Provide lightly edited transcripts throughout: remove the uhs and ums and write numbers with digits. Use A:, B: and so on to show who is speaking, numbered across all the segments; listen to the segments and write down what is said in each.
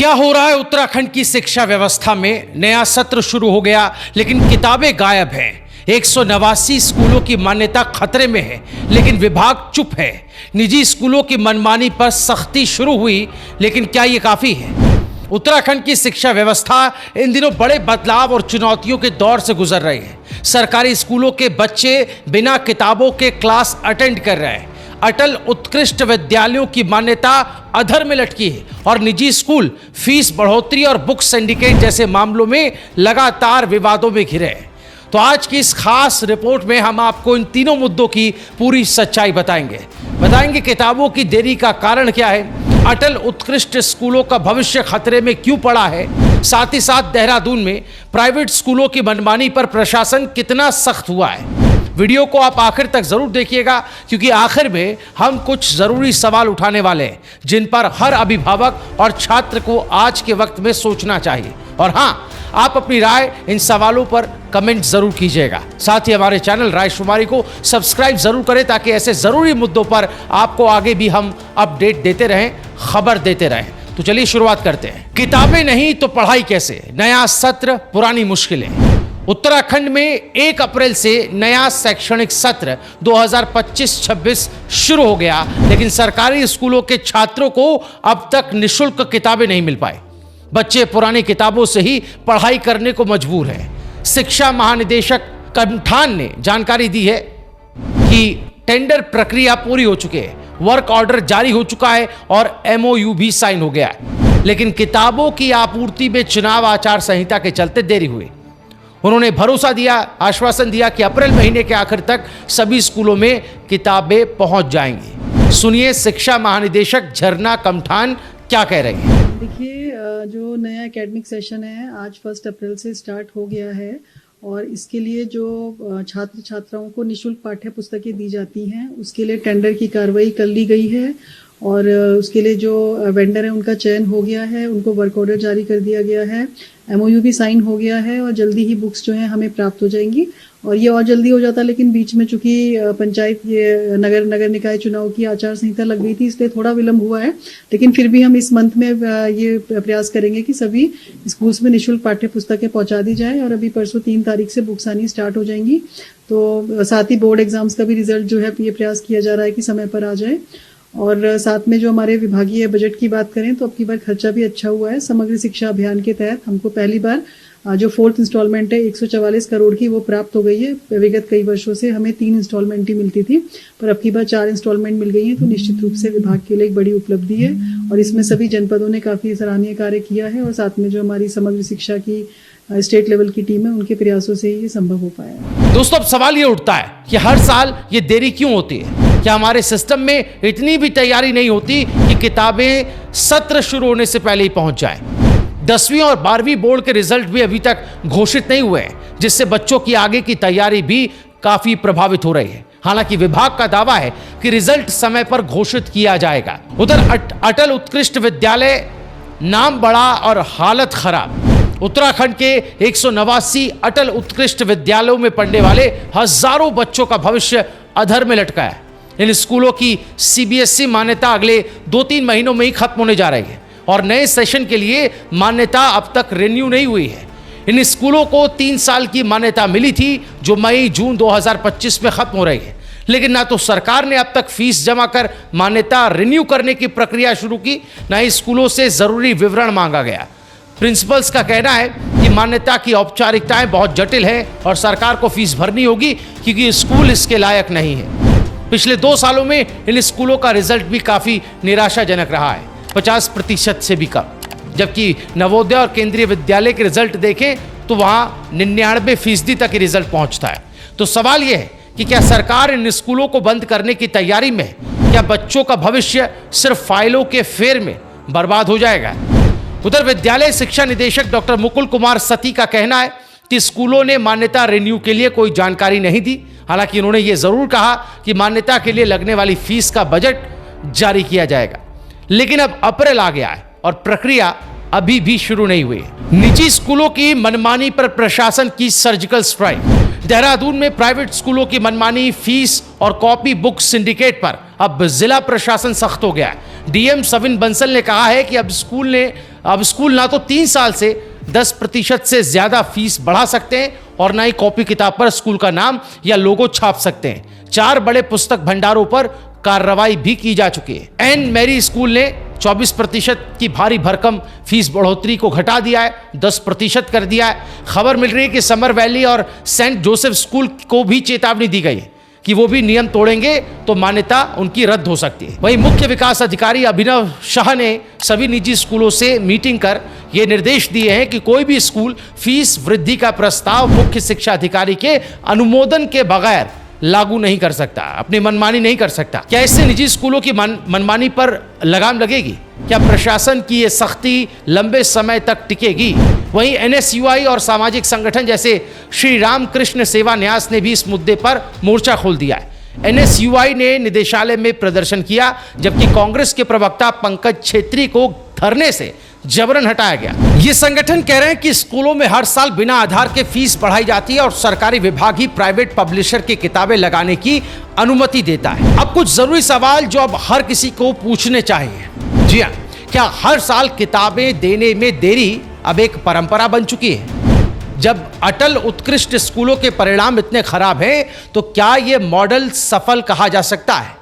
A: क्या हो रहा है उत्तराखंड की शिक्षा व्यवस्था में? नया सत्र शुरू हो गया लेकिन किताबें गायब हैं। 189 स्कूलों की मान्यता खतरे में है लेकिन विभाग चुप है। निजी स्कूलों की मनमानी पर सख्ती शुरू हुई लेकिन क्या ये काफी है? उत्तराखंड की शिक्षा व्यवस्था इन दिनों बड़े बदलाव और चुनौतियों के दौर से गुजर रही है। सरकारी स्कूलों के बच्चे बिना किताबों के क्लास अटेंड कर रहे हैं। अटल उत्कृष्ट विद्यालयों की मान्यता अधर में लटकी है और निजी स्कूल फीस बढ़ोतरी और बुक सिंडिकेट जैसे मामलों में लगातार विवादों में घिरे हैं। तो आज की इस खास रिपोर्ट में हम आपको इन तीनों मुद्दों की पूरी सच्चाई बताएंगे किताबों की देरी का कारण क्या है, अटल उत्कृष्ट स्कूलों का भविष्य खतरे में क्यों पड़ा है, साथ ही साथ देहरादून में प्राइवेट स्कूलों की मनमानी पर प्रशासन कितना सख्त हुआ है। वीडियो को आप आखिर तक जरूर देखिएगा क्योंकि आखिर में हम कुछ जरूरी सवाल उठाने वाले हैं जिन पर हर अभिभावक और छात्र को आज के वक्त में सोचना चाहिए। और हाँ, आप अपनी राय इन सवालों पर कमेंट जरूर कीजिएगा। साथ ही हमारे चैनल रायशुमारी को सब्सक्राइब जरूर करें ताकि ऐसे जरूरी मुद्दों पर आपको आगे भी हम अपडेट देते रहें, खबर देते रहें। तो चलिए शुरुआत करते हैं। किताबें नहीं तो पढ़ाई कैसे? नया सत्र, पुरानी मुश्किलें। उत्तराखंड में 1 अप्रैल से नया शैक्षणिक सत्र 2025-26 शुरू हो गया लेकिन सरकारी स्कूलों के छात्रों को अब तक निःशुल्क किताबें नहीं मिल पाई। बच्चे पुरानी किताबों से ही पढ़ाई करने को मजबूर हैं। शिक्षा महानिदेशक कमठान ने जानकारी दी है कि टेंडर प्रक्रिया पूरी हो चुकी है, वर्क ऑर्डर जारी हो चुका है और MOU भी साइन हो गया है, लेकिन किताबों की आपूर्ति में चुनाव आचार संहिता के चलते देरी हुई। उन्होंने भरोसा दिया, आश्वासन दिया कि अप्रैल महीने के आखिर तक सभी स्कूलों में किताबें पहुंच जाएंगी। सुनिए शिक्षा महानिदेशक झरना कमठान क्या कह रही है।
B: देखिए, जो नया एकेडमिक सेशन है आज 1 अप्रैल से स्टार्ट हो गया है और इसके लिए जो छात्र छात्राओं को निःशुल्क पाठ्य पुस्तकें दी जाती हैं उसके लिए टेंडर की कार्रवाई कर ली गई है और उसके लिए जो वेंडर है उनका चयन हो गया है, उनको वर्क ऑर्डर जारी कर दिया गया है, MOU भी साइन हो गया है और जल्दी ही बुक्स जो हैं हमें प्राप्त हो जाएंगी। और ये और जल्दी हो जाता लेकिन बीच में चूंकि पंचायत ये नगर निकाय चुनाव की आचार संहिता लग गई थी इसलिए थोड़ा विलम्ब हुआ है, लेकिन फिर भी हम इस मंथ में ये प्रयास करेंगे कि सभी स्कूल्स में निःशुल्क पाठ्य पुस्तकें पहुंचा दी जाए और अभी परसों 3 तारीख से बुक्स आनी स्टार्ट हो जाएंगी। तो साथ ही बोर्ड एग्जाम्स का भी रिजल्ट जो है ये प्रयास किया जा रहा है कि समय पर आ जाए। और साथ में जो हमारे विभागीय बजट की बात करें तो अब की बार खर्चा भी अच्छा हुआ है। समग्र शिक्षा अभियान के तहत हमको पहली बार जो 4th इंस्टॉलमेंट है 144 करोड़ की वो प्राप्त हो गई है। विगत कई वर्षों से हमें 3 इंस्टॉलमेंट ही मिलती थी पर अब की बार 4 इंस्टॉलमेंट मिल गई है, तो निश्चित रूप से विभाग के लिए एक बड़ी उपलब्धि है और इसमें सभी जनपदों ने काफी सराहनीय कार्य किया है और साथ में जो हमारी समग्र शिक्षा की स्टेट लेवल की टीम है उनके प्रयासों से ही ये संभव हो पाया है।
A: दोस्तों, अब सवाल ये उठता है कि हर साल ये देरी क्यों होती है? क्या हमारे सिस्टम में इतनी भी तैयारी नहीं होती कि किताबें सत्र शुरू होने से पहले ही पहुंच जाएं? 10वीं और 12वीं बोर्ड के रिजल्ट भी अभी तक घोषित नहीं हुए हैं जिससे बच्चों की आगे की तैयारी भी काफी प्रभावित हो रही है। हालांकि विभाग का दावा है कि रिजल्ट समय पर घोषित किया जाएगा। उधर अटल उत्कृष्ट विद्यालय नाम बड़ा और हालत खराब। उत्तराखंड के 189 अटल उत्कृष्ट विद्यालयों में पढ़ने वाले हजारों बच्चों का भविष्य अधर में लटका है। इन स्कूलों की CBSE मान्यता अगले 2-3 महीनों में ही खत्म होने जा रही है और नए सेशन के लिए मान्यता अब तक रिन्यू नहीं हुई है। इन स्कूलों को 3 साल की मान्यता मिली थी जो मई-जून 2025 में खत्म हो रही है, लेकिन ना तो सरकार ने अब तक फीस जमा कर मान्यता रिन्यू करने की प्रक्रिया शुरू की, ना ही स्कूलों से जरूरी विवरण मांगा गया। प्रिंसिपल्स का कहना है कि मान्यता की औपचारिकताएं बहुत जटिल है और सरकार को फीस भरनी होगी क्योंकि स्कूल इसके लायक नहीं है। पिछले 2 सालों में इन स्कूलों का रिजल्ट भी काफी निराशाजनक रहा है, 50% से भी कम। जबकि नवोदय और केंद्रीय विद्यालय के रिजल्ट देखें तो वहां 99% तक रिजल्ट पहुंचता है। तो सवाल यह है कि क्या सरकार इन स्कूलों को बंद करने की तैयारी में है? क्या बच्चों का भविष्य सिर्फ फाइलों के फेर में बर्बाद हो जाएगा? उधर विद्यालय शिक्षा निदेशक डॉक्टर मुकुल कुमार सती का कहना है कि स्कूलों ने मान्यता रिन्यू के लिए कोई जानकारी नहीं दी। हालांकि उन्होंने ये जरूर कहा कि मान्यता के लिए लगने वाली फीस का बजट जारी किया जाएगा, लेकिन अब अप्रैल आ गया है और प्रक्रिया अभी भी शुरू नहीं हुई है। निजी स्कूलों की मनमानी पर प्रशासन की सर्जिकल स्ट्राइक। देहरादून में प्राइवेट स्कूलों की मनमानी, फीस और कॉपी बुक सिंडिकेट पर अब जिला प्रशासन सख्त हो गया है। डीएम सविन बंसल ने कहा है कि अब स्कूल ना तो 3 साल से 10% से ज्यादा फीस बढ़ा सकते हैं और ना ही कॉपी किताब पर स्कूल का नाम या लोगो छाप सकते हैं। 4 बड़े पुस्तक भंडारों पर कार्रवाई भी की जा चुकी है। एन मैरी स्कूल ने 24% की भारी भरकम फीस बढ़ोतरी को घटा दिया है, 10% कर दिया है। खबर मिल रही है कि समर वैली और सेंट जोसेफ स्कूल को भी चेतावनी दी गई है कि वो भी नियम तोड़ेंगे तो मान्यता उनकी रद्द हो सकती है। वहीं मुख्य विकास अधिकारी अभिनव शाह ने सभी निजी स्कूलों से मीटिंग कर ये निर्देश दिए हैं कि कोई भी स्कूल फीस वृद्धि का प्रस्ताव मुख्य शिक्षा अधिकारी के अनुमोदन के बगैर लागू नहीं कर सकता, अपनी मनमानी नहीं कर सकता। क्या इससे निजी स्कूलों की मनमानी पर लगाम लगेगी? क्या प्रशासन की ये सख्ती लंबे समय तक टिकेगी? वहीं एनएसयूआई और सामाजिक संगठन जैसे श्री रामकृष्ण सेवा न्यास ने भी इस मुद्दे पर मोर्चा खोल दिया है। एनएसयूआई ने निदेशालय में प्रदर्शन किया, जबकि कांग्रेस के प्रवक्ता पंकज छेत्री को धरने से जबरन हटाया गया। ये संगठन कह रहे हैं कि स्कूलों में हर साल बिना आधार के फीस बढ़ाई जाती है और सरकारी विभाग ही प्राइवेट पब्लिशर की किताबें लगाने की अनुमति देता है। अब कुछ जरूरी सवाल जो अब हर किसी को पूछने चाहिए। जी हाँ, क्या हर साल किताबें देने में देरी अब एक परंपरा बन चुकी है? जब अटल उत्कृष्ट स्कूलों के परिणाम इतने खराब हैं, तो क्या यह मॉडल सफल कहा जा सकता है?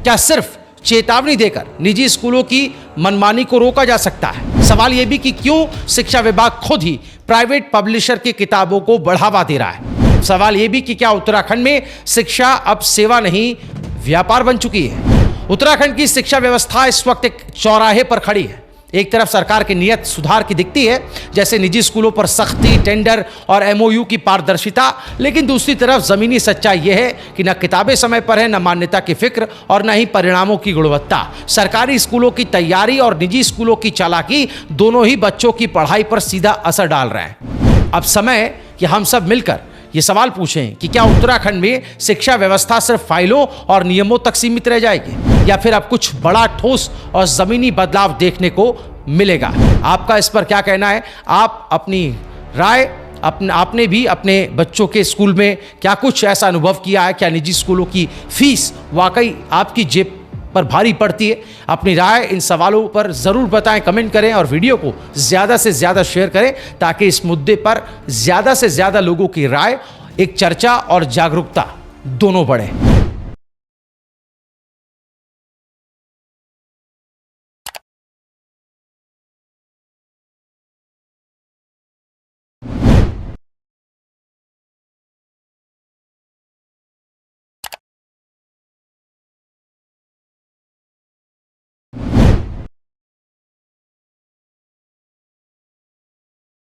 A: क्या सिर्फ चेतावनी देकर निजी स्कूलों की मनमानी को रोका जा सकता है? सवाल यह भी कि क्यों शिक्षा विभाग खुद ही प्राइवेट पब्लिशर की किताबों को बढ़ावा दे रहा है? सवाल यह भी कि क्या उत्तराखंड में शिक्षा अब सेवा नहीं व्यापार बन चुकी है? उत्तराखंड की शिक्षा व्यवस्था इस वक्त एक चौराहे पर खड़ी है। एक तरफ सरकार की नीयत सुधार की दिखती है, जैसे निजी स्कूलों पर सख्ती, टेंडर और एमओयू की पारदर्शिता, लेकिन दूसरी तरफ जमीनी सच्चाई यह है कि न किताबें समय पर है, न मान्यता की फिक्र और न ही परिणामों की गुणवत्ता। सरकारी स्कूलों की तैयारी और निजी स्कूलों की चालाकी दोनों ही बच्चों की पढ़ाई पर सीधा असर डाल रहे हैं। अब समय कि हम सब मिलकर ये सवाल पूछें कि क्या उत्तराखंड में शिक्षा व्यवस्था सिर्फ फाइलों और नियमों तक सीमित रह जाएगी, या फिर अब कुछ बड़ा, ठोस और जमीनी बदलाव देखने को मिलेगा? आपका इस पर क्या कहना है? आप अपनी राय आपने भी अपने बच्चों के स्कूल में क्या कुछ ऐसा अनुभव किया है? क्या निजी स्कूलों की फीस वाकई आपकी जेब पर भारी पड़ती है? अपनी राय इन सवालों पर ज़रूर बताएं, कमेंट करें और वीडियो को ज़्यादा से ज़्यादा शेयर करें, ताकि इस मुद्दे पर ज़्यादा से ज़्यादा लोगों की राय, एक चर्चा और जागरूकता दोनों बढ़े।